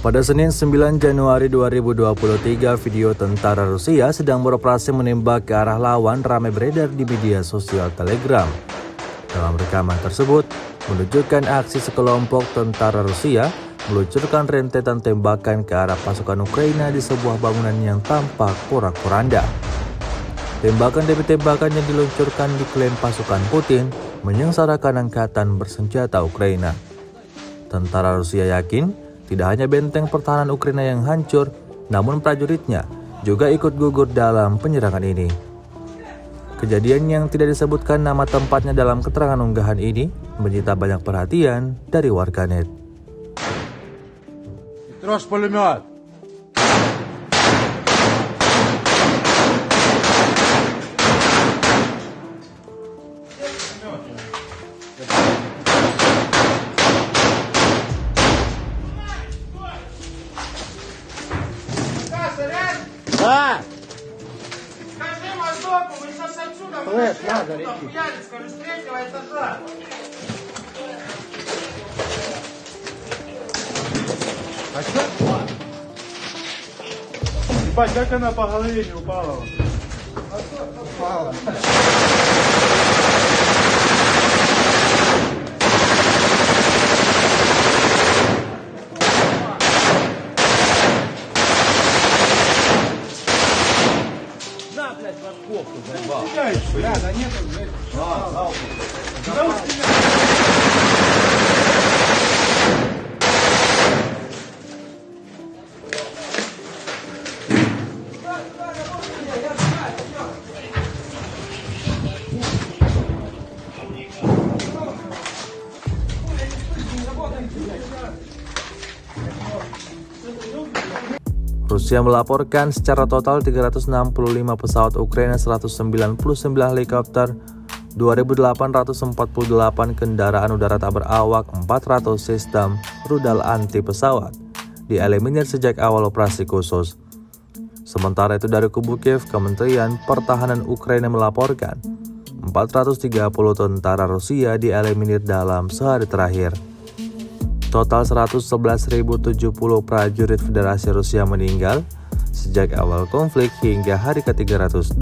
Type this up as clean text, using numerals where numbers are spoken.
Pada Senin 9 Januari 2023, video tentara Rusia sedang beroperasi menembak ke arah lawan ramai beredar di media sosial Telegram. Dalam rekaman tersebut, menunjukkan aksi sekelompok tentara Rusia meluncurkan rentetan tembakan ke arah pasukan Ukraina di sebuah bangunan yang tampak porak-poranda. Tembakan demi tembakan yang diluncurkan diklaim pasukan Putin menyengsarakan angkatan bersenjata Ukraina. Tentara Rusia yakin tidak hanya benteng pertahanan Ukraina yang hancur, namun prajuritnya juga ikut gugur dalam penyerangan ini. Kejadian yang tidak disebutkan nama tempatnya dalam keterangan unggahan ini menyita banyak perhatian dari warganet. Terus pulemyot. Да! Скажи Моздоку, мы сейчас отсюда в Ялинском, с третьего этажа. А что? Ебать, как она по голове не упала? Упала. На, блядь, морковку заебал. Бля, да нету, блядь. Rusia melaporkan secara total 365 pesawat Ukraina, 199 helikopter, 2.848 kendaraan udara tak berawak, 400 sistem rudal anti pesawat dieliminir sejak awal operasi khusus. Sementara itu dari kubu Kiev, Kementerian Pertahanan Ukraina melaporkan 430 tentara Rusia dieliminir dalam sehari terakhir. Total 111.070 prajurit Federasi Rusia meninggal sejak awal konflik hingga hari ke-320.